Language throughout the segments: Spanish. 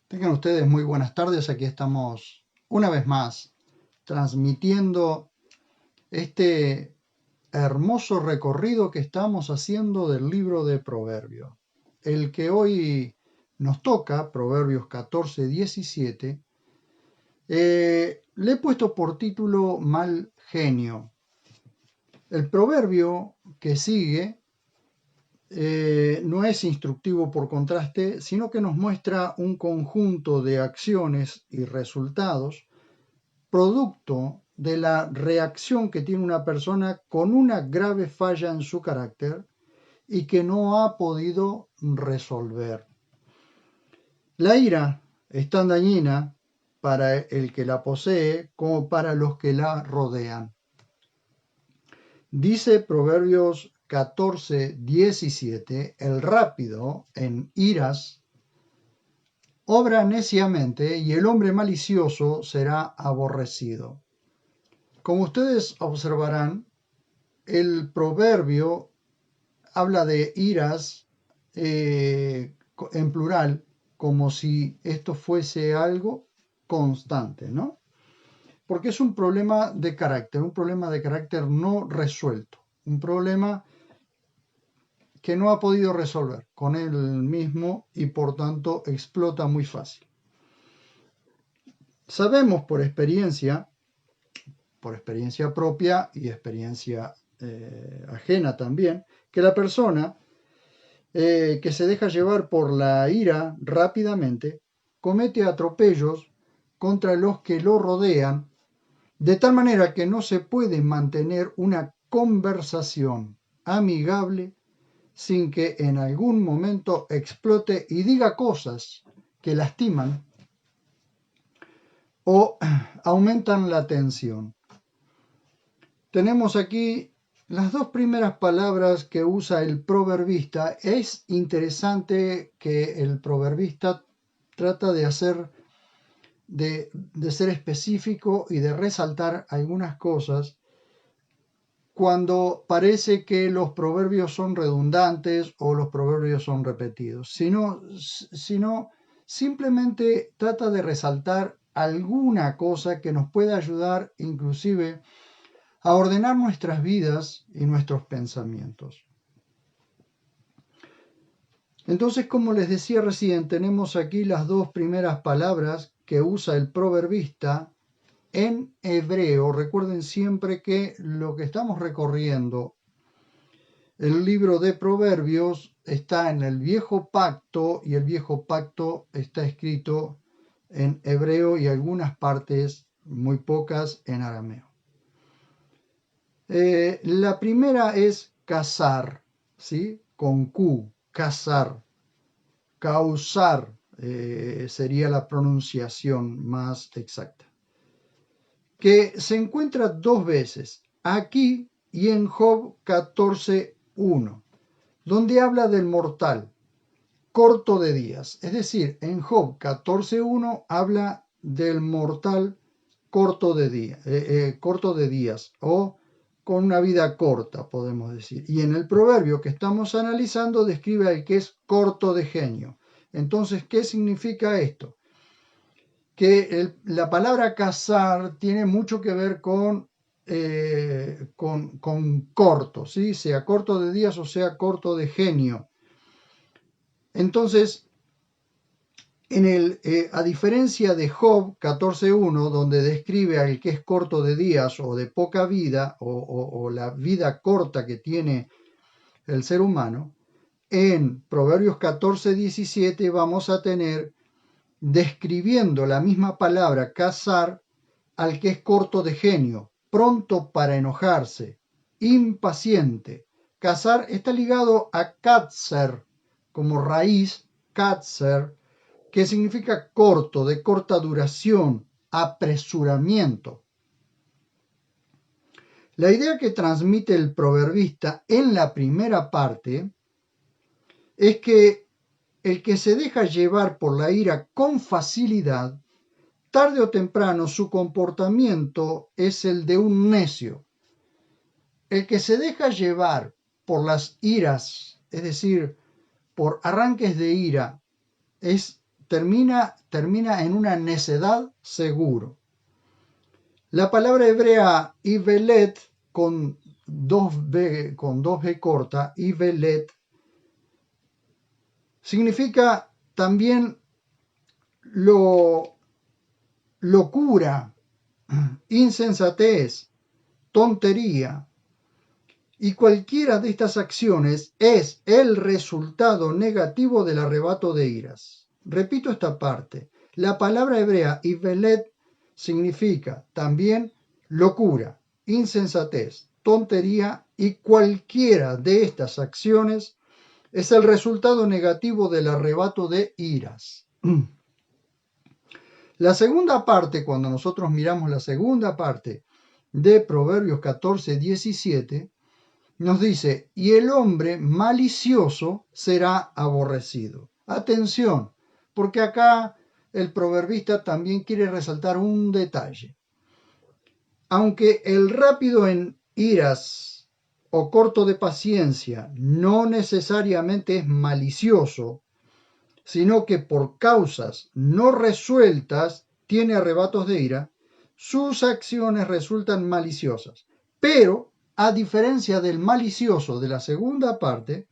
Tengan ustedes muy buenas tardes. Aquí estamos una vez más transmitiendo este hermoso recorrido que estamos haciendo del libro de Proverbios. El que hoy nos toca, Proverbios 14-17, le he puesto por título Mal genio. El proverbio que sigue no es instructivo por contraste, sino que nos muestra un conjunto de acciones y resultados producto de la reacción que tiene una persona con una grave falla en su carácter y que no ha podido resolver. La ira es tan dañina para el que la posee como para los que la rodean. Dice Proverbios 14:17, el rápido en iras obra neciamente y el hombre malicioso será aborrecido. Como ustedes observarán, el proverbio habla de iras en plural, como si esto fuese algo constante, ¿no? Porque es un problema de carácter no resuelto, un problema que no ha podido resolver con él mismo y por tanto explota muy fácil. Sabemos por experiencia propia y experiencia ajena también, que la persona que se deja llevar por la ira rápidamente comete atropellos contra los que lo rodean, de tal manera que no se puede mantener una conversación amigable sin que en algún momento explote y diga cosas que lastiman o aumentan la tensión. Tenemos aquí las dos primeras palabras que usa el proverbista. Es interesante que el proverbista trata de ser específico y de resaltar algunas cosas cuando parece que los proverbios son redundantes o los proverbios son repetidos, sino simplemente trata de resaltar alguna cosa que nos pueda ayudar inclusive a ordenar nuestras vidas y nuestros pensamientos. Entonces, como les decía recién, tenemos aquí las dos primeras palabras que usa el proverbista en hebreo. Recuerden siempre que lo que estamos recorriendo, el libro de Proverbios, está en el Viejo Pacto y el Viejo Pacto está escrito en hebreo y algunas partes, muy pocas, en arameo. La primera es cazar, ¿sí? Con Q, cazar. Causar sería la pronunciación más exacta. Que se encuentra dos veces, aquí y en Job 14:1, donde habla del mortal, corto de días. Es decir, en Job 14:1 habla del mortal corto de días o con una vida corta, podemos decir. Y en el proverbio que estamos analizando describe al que es corto de genio. Entonces, ¿qué significa esto? Que la palabra cazar tiene mucho que ver con corto, ¿sí? Sea corto de días o sea corto de genio. Entonces, a diferencia de Job 14:1, donde describe al que es corto de días o de poca vida, o la vida corta que tiene el ser humano, en Proverbios 14:17 vamos a tener describiendo la misma palabra cazar al que es corto de genio, pronto para enojarse, impaciente. Cazar está ligado a katzer, como raíz, katzer, que significa corto, de corta duración, apresuramiento. La idea que transmite el proverbista en la primera parte es que el que se deja llevar por la ira con facilidad, tarde o temprano su comportamiento es el de un necio. El que se deja llevar por las iras, es decir, por arranques de ira, es termina en una necedad seguro. La palabra hebrea ivelet con dos B corta, ivelet, significa también locura, insensatez, tontería. Y cualquiera de estas acciones es el resultado negativo del arrebato de iras. Repito esta parte. La palabra hebrea ivelet significa también locura, insensatez, tontería, y cualquiera de estas acciones es el resultado negativo del arrebato de iras. La segunda parte, cuando nosotros miramos la segunda parte de Proverbios 14, 17, nos dice, y el hombre malicioso será aborrecido. Atención, porque acá el proverbista también quiere resaltar un detalle. Aunque el rápido en iras o corto de paciencia no necesariamente es malicioso, sino que por causas no resueltas tiene arrebatos de ira, sus acciones resultan maliciosas. Pero, a diferencia del malicioso de la segunda parte,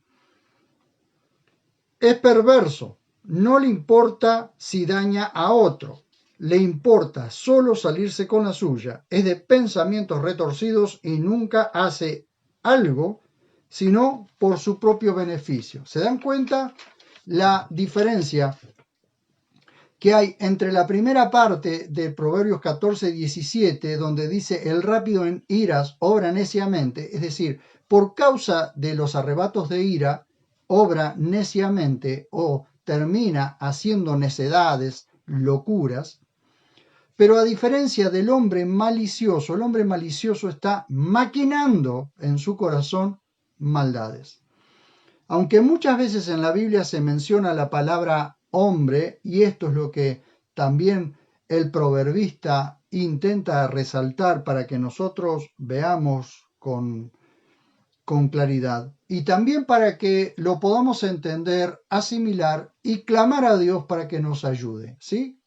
es perverso. No le importa si daña a otro. Le importa solo salirse con la suya. Es de pensamientos retorcidos y nunca hace algo sino por su propio beneficio. ¿Se dan cuenta la diferencia que hay entre la primera parte de Proverbios 14, 17, donde dice el rápido en iras obra neciamente, es decir, por causa de los arrebatos de ira, obra neciamente o termina haciendo necedades, locuras, pero a diferencia del hombre malicioso, el hombre malicioso está maquinando en su corazón maldades. Aunque muchas veces en la Biblia se menciona la palabra hombre, y esto es lo que también el proverbista intenta resaltar para que nosotros veamos con claridad, y también para que lo podamos entender, asimilar y clamar a Dios para que nos ayude, ¿sí?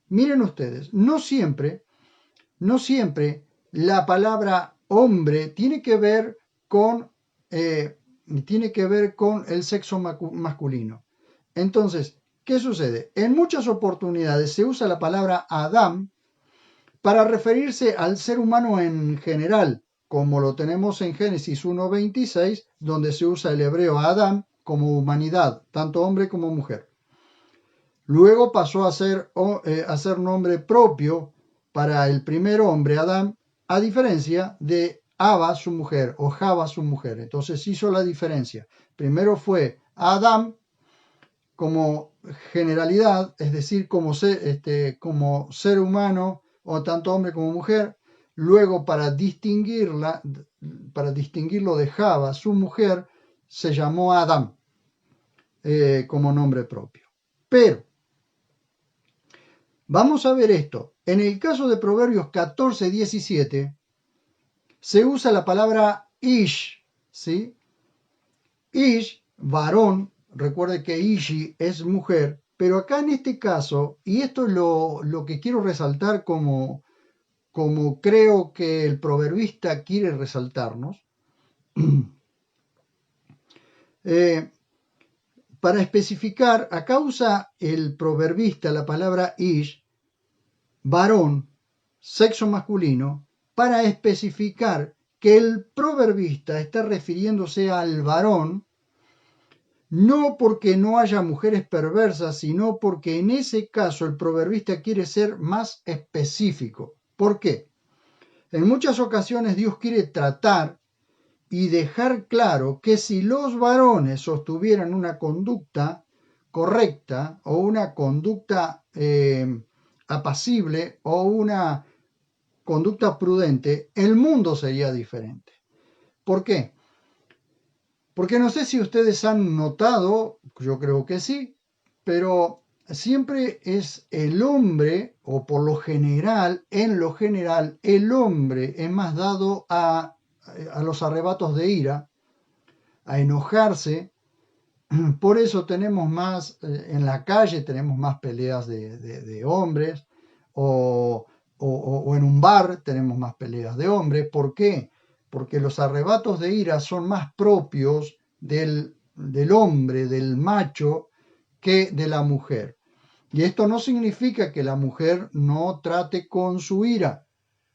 Miren ustedes, no siempre la palabra hombre tiene que ver con el sexo masculino. Entonces, ¿qué sucede? En muchas oportunidades se usa la palabra Adán para referirse al ser humano en general, como lo tenemos en Génesis 1:26, donde se usa el hebreo Adán como humanidad, tanto hombre como mujer. Luego pasó a ser nombre propio para el primer hombre, Adán, a diferencia de Ava, su mujer, o Java, su mujer. Entonces hizo la diferencia. Primero fue Adán como generalidad, es decir, como ser humano, o tanto hombre como mujer. Luego, para distinguirlo de Java, su mujer, se llamó Adán como nombre propio. Pero vamos a ver esto. En el caso de Proverbios 14, 17, se usa la palabra ish, ¿sí? Ish, varón, recuerde que ishi es mujer, pero acá en este caso, y esto es lo que quiero resaltar como creo que el proverbista quiere resaltarnos, para especificar, acá usa el proverbista la palabra ish, varón, sexo masculino, para especificar que el proverbista está refiriéndose al varón, no porque no haya mujeres perversas, sino porque en ese caso el proverbista quiere ser más específico. ¿Por qué? En muchas ocasiones Dios quiere tratar y dejar claro que si los varones sostuvieran una conducta correcta o una conducta apacible o una conducta prudente, el mundo sería diferente. ¿Por qué? Porque no sé si ustedes han notado, yo creo que sí, pero siempre es el hombre, o por lo general, en lo general, el hombre es más dado a los arrebatos de ira, a enojarse, Por eso tenemos más, en la calle tenemos más peleas de hombres, o, o en un bar tenemos más peleas de hombres. ¿Por qué? Porque los arrebatos de ira son más propios del hombre, del macho, que de la mujer. Y esto no significa que la mujer no trate con su ira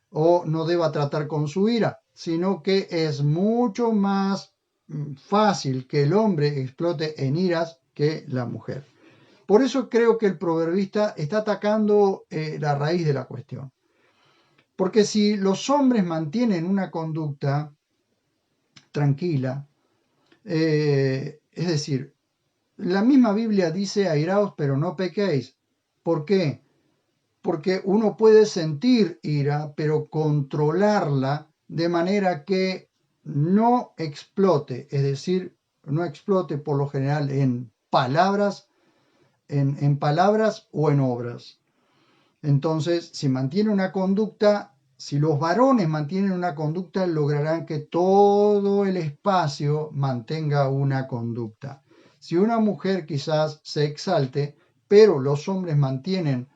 o no deba tratar con su ira, sino que es mucho más fácil que el hombre explote en iras que la mujer. Por eso creo que el proverbista está atacando la raíz de la cuestión. Porque si los hombres mantienen una conducta tranquila, es decir, la misma Biblia dice airaos pero no pequéis. ¿Por qué? Porque uno puede sentir ira, pero controlarla de manera que no explote, es decir, no explote por lo general en palabras o en obras. Entonces, si mantiene una conducta, si los varones mantienen una conducta, lograrán que todo el espacio mantenga una conducta. Si una mujer quizás se exalte, pero los hombres mantienen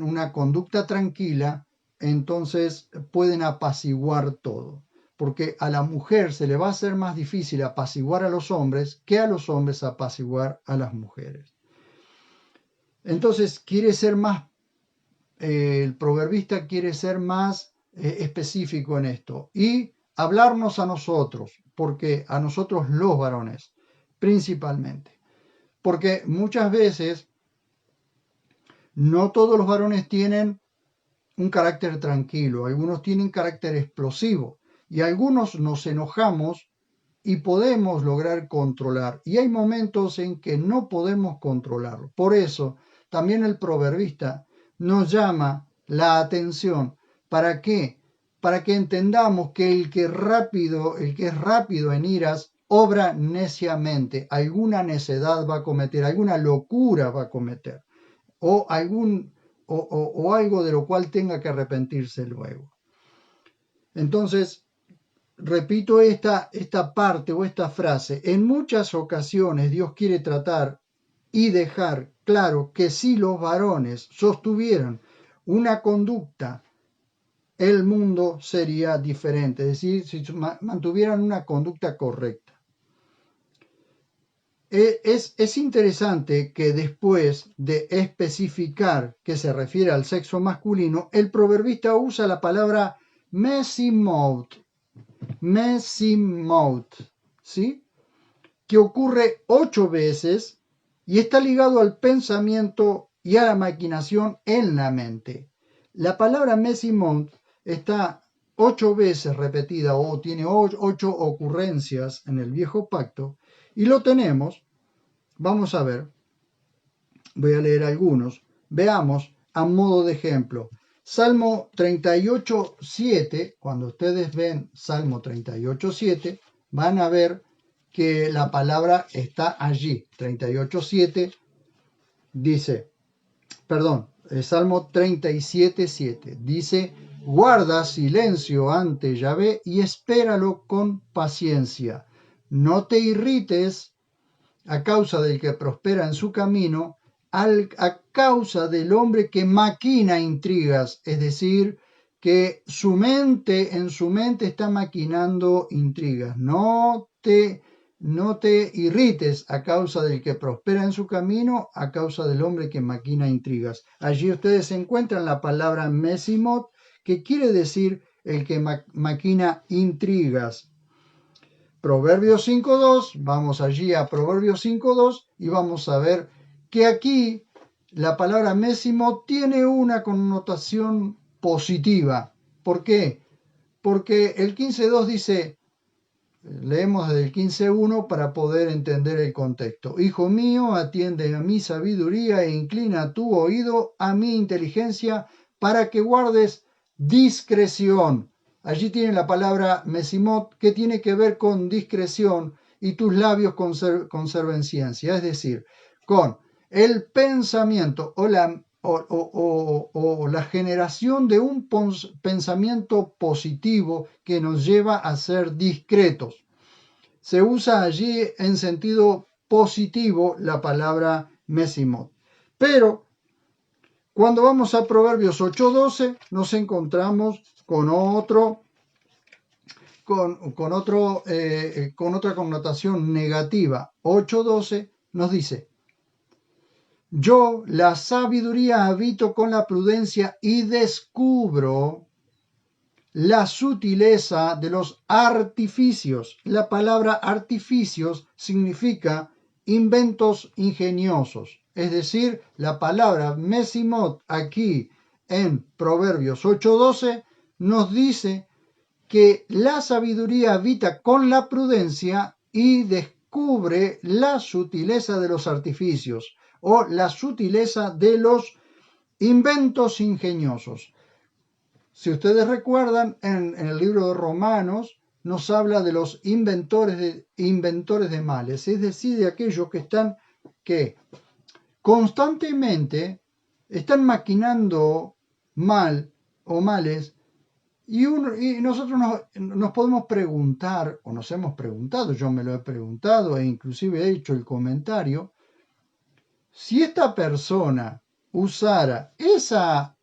una conducta tranquila, entonces pueden apaciguar todo. Porque a la mujer se le va a hacer más difícil apaciguar a los hombres que a los hombres apaciguar a las mujeres. Entonces quiere ser más, el proverbista quiere ser más específico en esto y hablarnos a nosotros, porque a nosotros los varones, principalmente. Porque muchas veces no todos los varones tienen un carácter tranquilo, algunos tienen carácter explosivo y algunos nos enojamos y podemos lograr controlar. Y hay momentos en que no podemos controlarlo. Por eso también el proverbista nos llama la atención. ¿Para qué? Para que entendamos que el que es rápido en iras, obra neciamente. Alguna necedad va a cometer, alguna locura va a cometer o, o algo de lo cual tenga que arrepentirse luego. Entonces, repito esta parte o esta frase. En muchas ocasiones Dios quiere tratar y dejar claro que si los varones sostuvieran una conducta, el mundo sería diferente. Es decir, si mantuvieran una conducta correcta. Es interesante que después de especificar que se refiere al sexo masculino, el proverbista usa la palabra mesimot, ¿sí? Que ocurre 8 veces y está ligado al pensamiento y a la maquinación en la mente. La palabra mesimot está 8 veces repetida o tiene 8 ocurrencias en el viejo pacto y lo tenemos. Vamos a ver, voy a leer algunos. Veamos a modo de ejemplo. Salmo 38:7, cuando ustedes ven Salmo 38:7, van a ver que la palabra está allí. 38:7 dice, perdón, Salmo 37:7 dice, guarda silencio ante Yahvé y espéralo con paciencia. No te irrites a causa del que prospera en su camino, a causa del hombre que maquina intrigas, es decir, que en su mente está maquinando intrigas. No te irrites a causa del que prospera en su camino, a causa del hombre que maquina intrigas. Allí ustedes encuentran la palabra mesimot, que quiere decir el que maquina intrigas. Proverbios 5.2, vamos allí a Proverbios 5.2 y vamos a ver que aquí la palabra mésimo tiene una connotación positiva. ¿Por qué? Porque el 15.2 dice, leemos desde el 15.1 para poder entender el contexto. Hijo mío, atiende a mi sabiduría e inclina tu oído a mi inteligencia para que guardes discreción. Allí tiene la palabra mesimot que tiene que ver con discreción y tus labios conserven ciencia, es decir, con el pensamiento o la generación de un pensamiento positivo que nos lleva a ser discretos. se usa allí en sentido positivo la palabra mesimot. Pero cuando vamos a Proverbios 8:12 nos encontramos con otra connotación negativa. 8:12 nos dice: yo la sabiduría habito con la prudencia y descubro la sutileza de los artificios. La palabra artificios significa inventos ingeniosos. Es decir, la palabra mesimot aquí en Proverbios 8:12 nos dice que la sabiduría habita con la prudencia y descubre la sutileza de los artificios o la sutileza de los inventos ingeniosos. Si ustedes recuerdan, en el libro de Romanos nos habla de los inventores de males, es decir, de aquellos que constantemente están maquinando mal o males, y nosotros nos podemos preguntar, o nos hemos preguntado, yo me lo he preguntado e inclusive he hecho el comentario, si esta persona usara esa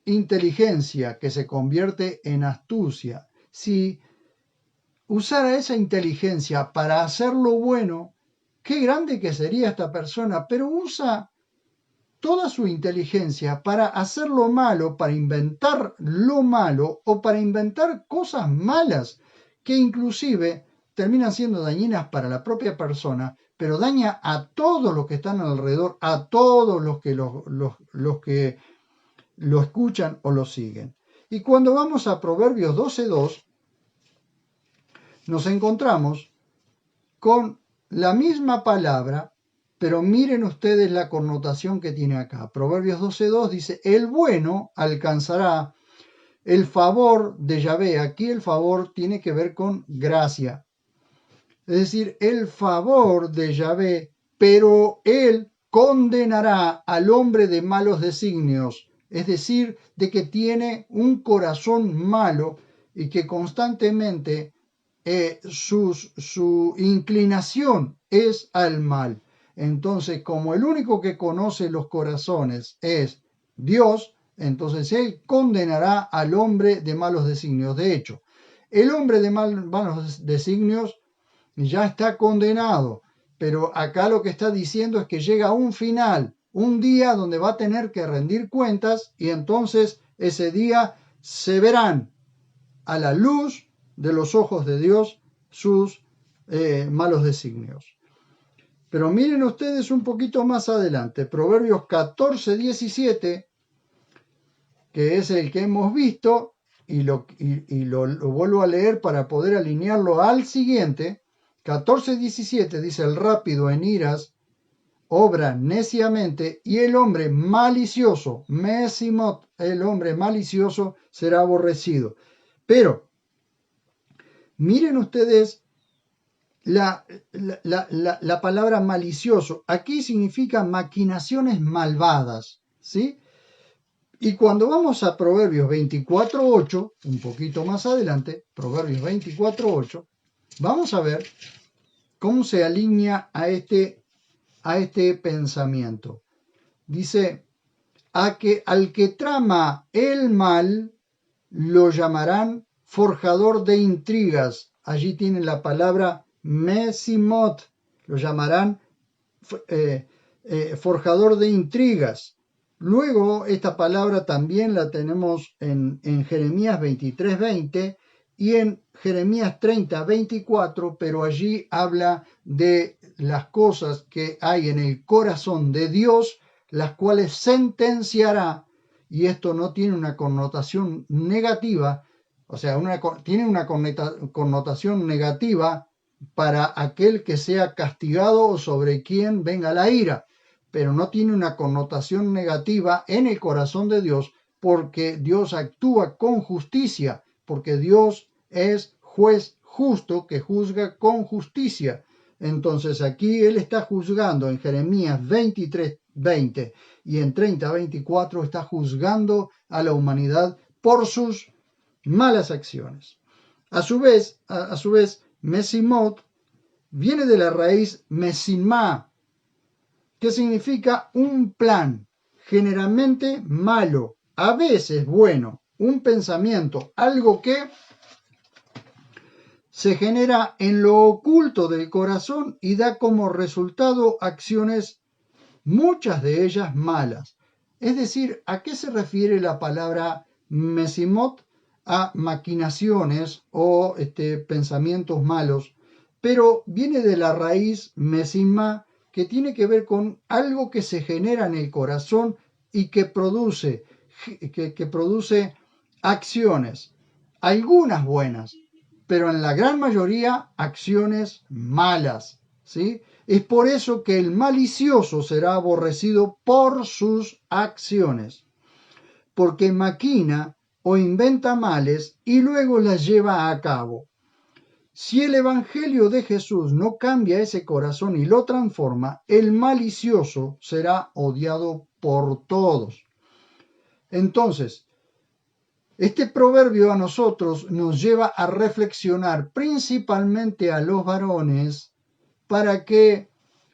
inteligencia que se convierte en astucia, si usara esa inteligencia para hacer lo bueno, qué grande que sería esta persona, pero usa toda su inteligencia para hacer lo malo, para inventar lo malo o para inventar cosas malas que inclusive terminan siendo dañinas para la propia persona, pero daña a todos los que están alrededor, a todos los que lo escuchan o lo siguen. Y cuando vamos a Proverbios 12:2, nos encontramos con la misma palabra, pero miren ustedes la connotación que tiene acá. Proverbios 12:2 dice: el bueno alcanzará el favor de Yahvé. Aquí el favor tiene que ver con gracia. Es decir, el favor de Yahvé, pero él condenará al hombre de malos designios. Es decir, de que tiene un corazón malo y que constantemente su inclinación es al mal. Entonces, como el único que conoce los corazones es Dios, entonces él condenará al hombre de malos designios. De hecho, el hombre de malos designios ya está condenado, pero acá lo que está diciendo es que llega un final, un día donde va a tener que rendir cuentas, y entonces ese día se verán a la luz de los ojos de Dios sus malos designios. Pero miren ustedes un poquito más adelante, Proverbios 14:17, que es el que hemos visto, y lo vuelvo a leer para poder alinearlo al siguiente. 14:17 dice: el rápido en iras obra neciamente, y el hombre malicioso, mesimot, el hombre malicioso será aborrecido. Pero miren ustedes la palabra malicioso. Aquí significa maquinaciones malvadas, ¿sí? Y cuando vamos a Proverbios 24:8, un poquito más adelante, Proverbios 24:8, vamos a ver cómo se alinea a este pensamiento. Dice: al que trama el mal, lo llamarán forjador de intrigas. Allí tienen la palabra mesimot, lo llamarán forjador de intrigas. Luego, esta palabra también la tenemos en Jeremías 23:20 y en Jeremías 30:24, pero allí habla de las cosas que hay en el corazón de Dios, las cuales sentenciará, y esto no tiene una connotación negativa, o sea, tiene una connotación negativa para aquel que sea castigado o sobre quien venga la ira, pero no tiene una connotación negativa en el corazón de Dios, porque Dios actúa con justicia, porque Dios es juez justo que juzga con justicia. Entonces aquí él está juzgando en Jeremías 23:20 y en 30:24 está juzgando a la humanidad por sus malas acciones. A su vez, Mesimot viene de la raíz mesimá, que significa un plan, generalmente malo, a veces bueno, un pensamiento, algo que se genera en lo oculto del corazón y da como resultado acciones, muchas de ellas malas. Es decir, ¿a qué se refiere la palabra mesimot? A maquinaciones o pensamientos malos, pero viene de la raíz mesimá, que tiene que ver con algo que se genera en el corazón y que produce acciones, algunas buenas, pero en la gran mayoría acciones malas, ¿sí? Es por eso que el malicioso será aborrecido por sus acciones, porque maquina o inventa males y luego las lleva a cabo. Si el Evangelio de Jesús no cambia ese corazón y lo transforma, el malicioso será odiado por todos. Entonces, este proverbio a nosotros nos lleva a reflexionar, principalmente a los varones, para que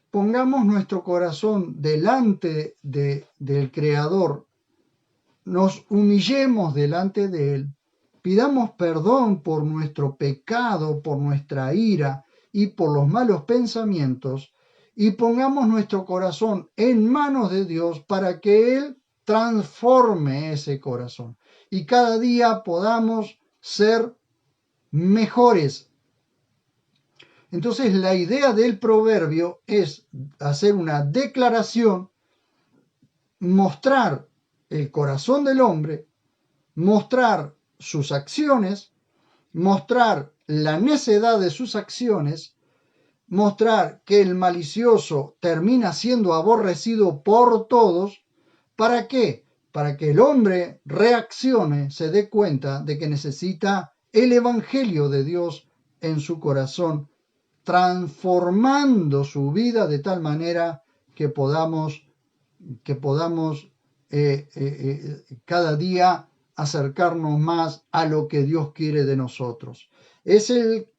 pongamos nuestro corazón delante del Creador, nos humillemos delante de Él, pidamos perdón por nuestro pecado, por nuestra ira y por los malos pensamientos, y pongamos nuestro corazón en manos de Dios para que Él transforme ese corazón y cada día podamos ser mejores. Entonces la idea del proverbio es hacer una declaración, mostrar el corazón del hombre, mostrar sus acciones, mostrar la necedad de sus acciones, mostrar que el malicioso termina siendo aborrecido por todos. ¿Para qué? Para que el hombre reaccione, se dé cuenta de que necesita el Evangelio de Dios en su corazón, transformando su vida de tal manera que podamos cada día acercarnos más a lo que Dios quiere de nosotros. Es el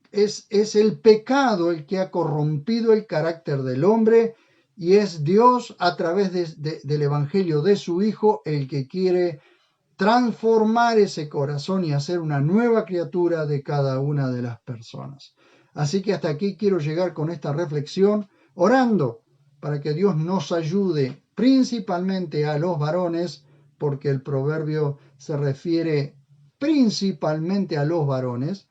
pecado el que ha corrompido el carácter del hombre y es Dios a través del Evangelio de su Hijo el que quiere transformar ese corazón y hacer una nueva criatura de cada una de las personas. Así que hasta aquí quiero llegar con esta reflexión, orando para que Dios nos ayude principalmente a los varones, porque el proverbio se refiere principalmente a los varones,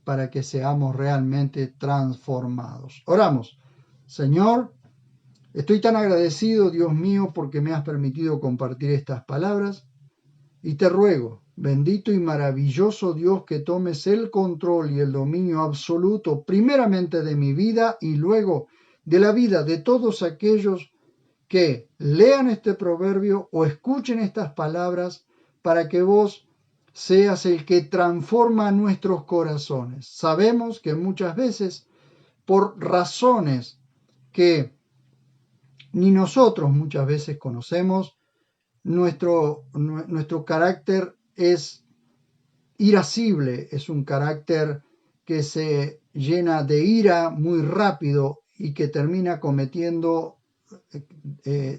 para que seamos realmente transformados. Oramos. Señor, estoy tan agradecido, Dios mío, porque me has permitido compartir estas palabras. Y te ruego, bendito y maravilloso Dios, que tomes el control y el dominio absoluto, primeramente de mi vida y luego de la vida de todos aquellos que lean este proverbio o escuchen estas palabras, para que vos seas el que transforma nuestros corazones. Sabemos que muchas veces, por razones que ni nosotros muchas veces conocemos, nuestro carácter es irascible, es un carácter que se llena de ira muy rápido y que termina cometiendo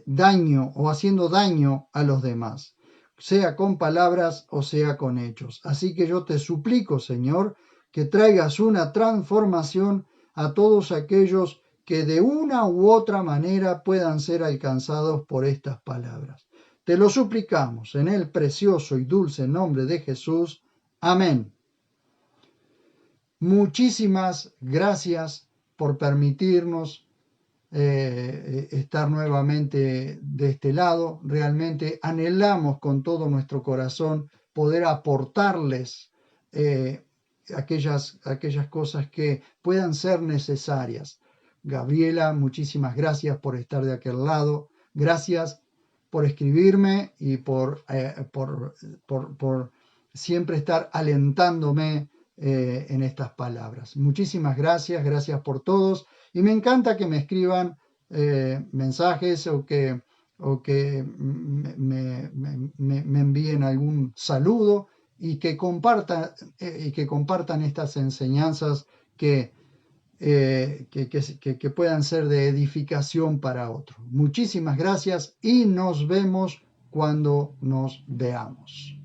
daño o haciendo daño a los demás, sea con palabras o sea con hechos. Así que yo te suplico, Señor, que traigas una transformación a todos aquellos que de una u otra manera puedan ser alcanzados por estas palabras. Te lo suplicamos en el precioso y dulce nombre de Jesús. Amén. Muchísimas gracias por permitirnos estar nuevamente de este lado. Realmente anhelamos con todo nuestro corazón poder aportarles aquellas cosas que puedan ser necesarias. Gabriela, muchísimas gracias por estar de aquel lado. Gracias por escribirme y por siempre estar alentándome en estas palabras. Muchísimas gracias, gracias por todos. Y me encanta que me escriban mensajes o que me envíen algún saludo y que compartan estas enseñanzas que que puedan ser de edificación para otros. Muchísimas gracias y nos vemos cuando nos veamos.